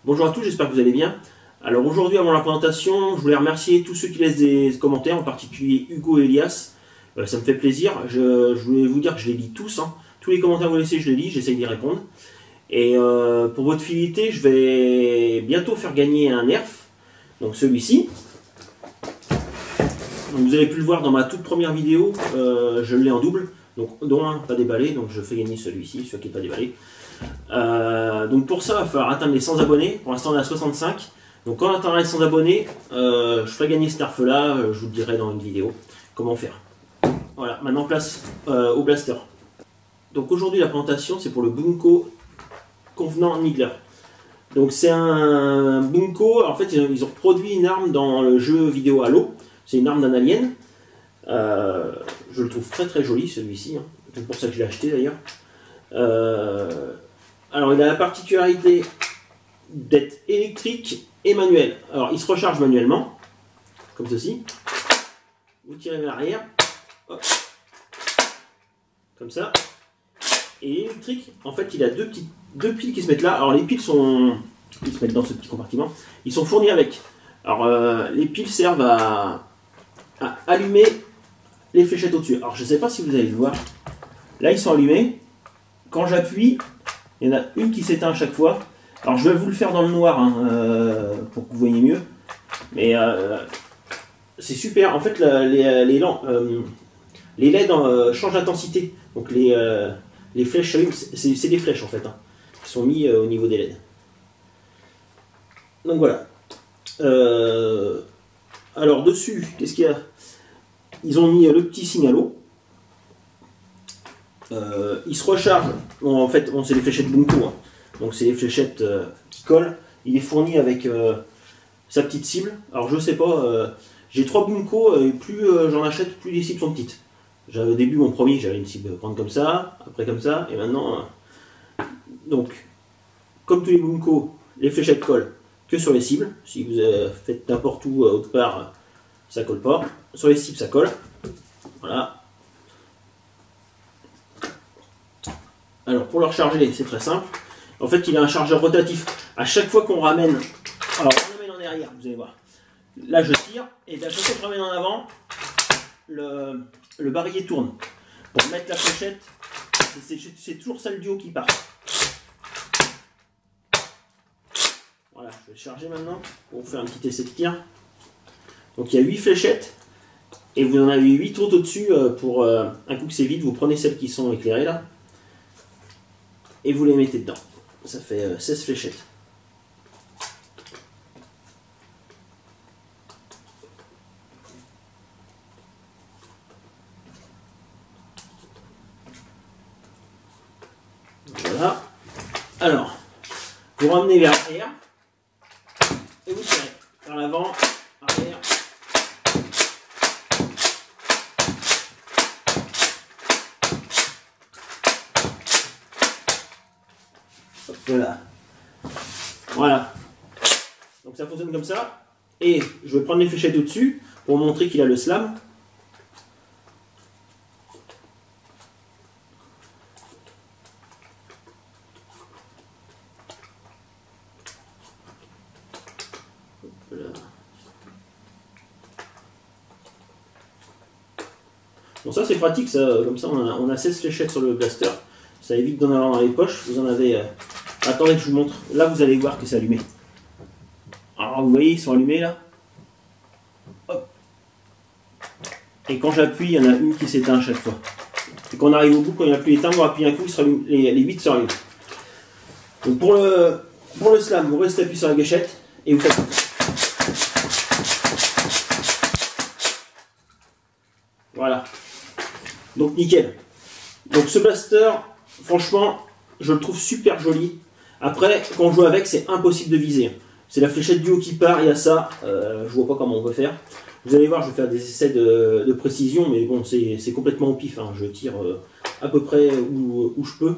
Bonjour à tous, j'espère que vous allez bien. Alors aujourd'hui, avant la présentation, je voulais remercier tous ceux qui laissent des commentaires, en particulier Hugo et Elias. Ça me fait plaisir. Je voulais vous dire que je les lis tous. Tous les commentaires que vous laissez, je les lis, j'essaye d'y répondre. Et pour votre fidélité, je vais bientôt faire gagner un nerf, donc celui-ci. Vous avez pu le voir dans ma toute première vidéo, je l'ai en double, donc dont un pas déballé, donc je fais gagner celui-ci, celui qui n'est pas déballé. Donc pour ça, il va falloir atteindre les 100 abonnés. Pour l'instant, on est à 65. Donc quand on atteindra les 100 abonnés, je ferai gagner ce nerf là. Je vous le dirai dans une vidéo comment faire. Voilà, maintenant place au blaster. Donc aujourd'hui, la présentation, c'est pour le Bunko Covenant Niggler. Donc c'est un Bunko. En fait, ils ont produit une arme dans le jeu vidéo Halo. C'est une arme d'un alien. Je le trouve très très joli celui-ci. C'est pour ça que je l'ai acheté d'ailleurs. Alors il a la particularité d'être électrique et manuel. Alors il se recharge manuellement, comme ceci. Vous tirez vers l'arrière, hop, comme ça. Et électrique, en fait il a deux piles qui se mettent là. Alors les piles ils se mettent dans ce petit compartiment. Ils sont fournis avec. Alors les piles servent à allumer les fléchettes au-dessus. Alors je ne sais pas si vous allez le voir. Là ils sont allumés. Quand j'appuie, il y en a une qui s'éteint à chaque fois. Alors je vais vous le faire dans le noir pour que vous voyez mieux. Mais c'est super. En fait, les LED changent d'intensité. Donc les flèches s'allument. C'est des flèches en fait, qui sont mis au niveau des LED. Donc voilà. Alors dessus, qu'est-ce qu'il y a? Ils ont mis le petit signalo. Il se recharge. Bon, en fait, c'est les fléchettes Bunko. Donc c'est les fléchettes qui collent. Il est fourni avec sa petite cible. Alors je sais pas, j'ai 3 Bunko et plus j'en achète, plus les cibles sont petites. Au début, mon premier, j'avais une cible grande comme ça, après comme ça, et maintenant... donc, comme tous les Bunko, les fléchettes collent que sur les cibles. Si vous faites n'importe où, autre part, ça colle pas. Sur les cibles, ça colle. Voilà. Alors pour le recharger, c'est très simple. En fait, il a un chargeur rotatif. À chaque fois qu'on ramène, alors on ramène en arrière, vous allez voir. Là, je tire, et à chaque fois que je ramène en avant, le barillet tourne. Pour mettre la fléchette, c'est toujours celle du haut qui part. Voilà, je vais charger maintenant pour vous faire un petit essai de tir. Donc il y a 8 fléchettes, et vous en avez 8 autres au-dessus pour un coup que c'est vide, vous prenez celles qui sont éclairées là. Et vous les mettez dedans. Ça fait 16 fléchettes. Voilà. Alors, vous ramenez vers l'arrière. Et vous tirez. Vers l'avant, arrière. Voilà. Voilà. Donc ça fonctionne comme ça. Et je vais prendre les fléchettes au-dessus pour montrer qu'il a le slam. Voilà. Bon, ça c'est pratique, ça. Comme ça on a 16 fléchettes sur le blaster. Ça évite d'en avoir dans les poches. Vous en avez... Attendez que je vous montre. Là, vous allez voir que c'est allumé. Alors, vous voyez, ils sont allumés là. Hop. Et quand j'appuie, il y en a une qui s'éteint à chaque fois. Et quand on arrive au bout, quand il n'y a plus d'éteint, on appuie un coup, les 8 se rallument. Donc pour le slam, vous restez appuyé sur la gâchette et vous faites... Voilà. Donc nickel. Donc ce blaster, franchement, je le trouve super joli. Après, quand on joue avec, c'est impossible de viser. C'est la fléchette du haut qui part, il y a ça. Je vois pas comment on peut faire. Vous allez voir, je vais faire des essais de précision, mais bon, c'est complètement au pif. Je tire à peu près où je peux.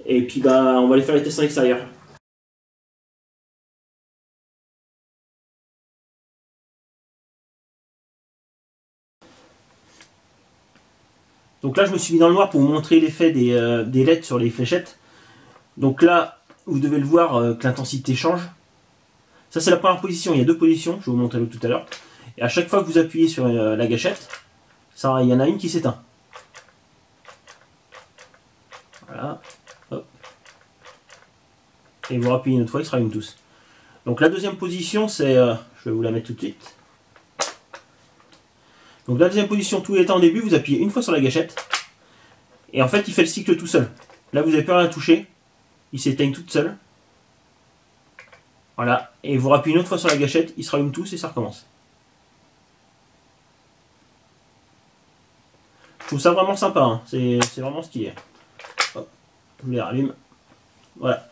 Et puis, on va aller faire les tests en extérieur. Donc là, je me suis mis dans le noir pour vous montrer l'effet des LED sur les fléchettes. Donc là, vous devez le voir que l'intensité change. Ça c'est la première position, il y a 2 positions, je vais vous montrer tout à l'heure. Et à chaque fois que vous appuyez sur la gâchette, ça, il y en a une qui s'éteint. Voilà. Hop. Et vous rappuyez une autre fois, il se rallume tous. Donc la deuxième position, c'est... je vais vous la mettre tout de suite. Donc la deuxième position, tout étant au début, vous appuyez une fois sur la gâchette. Et en fait, il fait le cycle tout seul. Là, vous n'avez plus rien à toucher. Il s'éteigne tout seul. Voilà. Et vous rappuyez une autre fois sur la gâchette, il se rallume tous et ça recommence. Je trouve ça vraiment sympa. Hein. C'est vraiment stylé. Hop. Je vous les rallume. Voilà.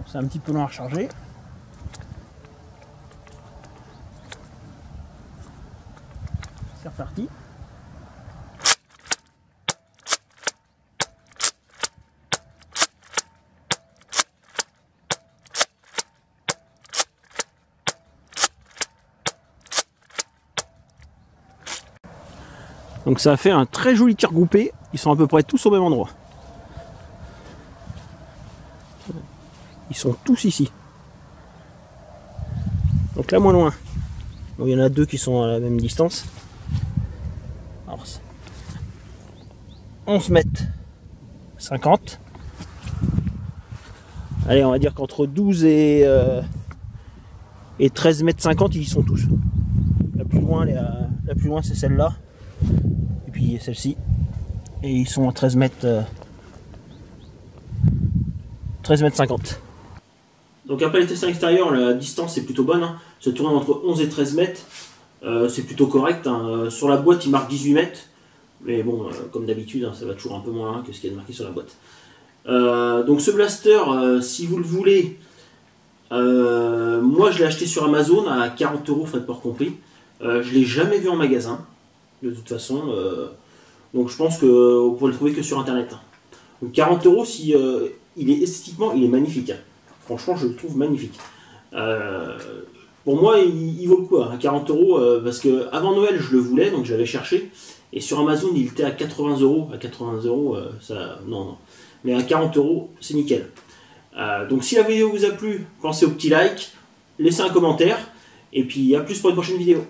C'est un petit peu long à recharger. C'est reparti. Donc ça a fait un très joli tir groupé. Ils sont à peu près tous au même endroit. Ils sont tous ici. Donc là moins loin. Bon, il y en a 2 qui sont à la même distance. Alors, 11 mètres 50. Allez, on va dire qu'entre 12 et 13 mètres 50, ils y sont tous. La plus loin c'est celle-là. Et puis celle-ci. Et ils sont à 13 mètres 50. Donc après les tests à l'extérieur, la distance est plutôt bonne. Hein. Ça tourne entre 11 et 13 mètres. C'est plutôt correct. Hein. Sur la boîte, il marque 18 mètres. Mais bon, comme d'habitude, hein, ça va toujours un peu moins loin que ce qu'il y a de marqué sur la boîte. Donc ce blaster, si vous le voulez, moi je l'ai acheté sur Amazon à 40 €, frais de port compris. Je ne l'ai jamais vu en magasin, de toute façon. Donc je pense que vous pouvez le trouver que sur internet. Hein. Donc 40 €, si, il est esthétiquement, il est magnifique. Hein. Franchement, je le trouve magnifique. Pour moi, il vaut le coup, hein, à 40 €, parce que avant Noël, je le voulais, donc j'avais cherché. Et sur Amazon, il était à 80 €. À 80 €, ça, non. Mais à 40 €, c'est nickel. Donc si la vidéo vous a plu, pensez au petit like, laissez un commentaire. Et puis à plus pour une prochaine vidéo.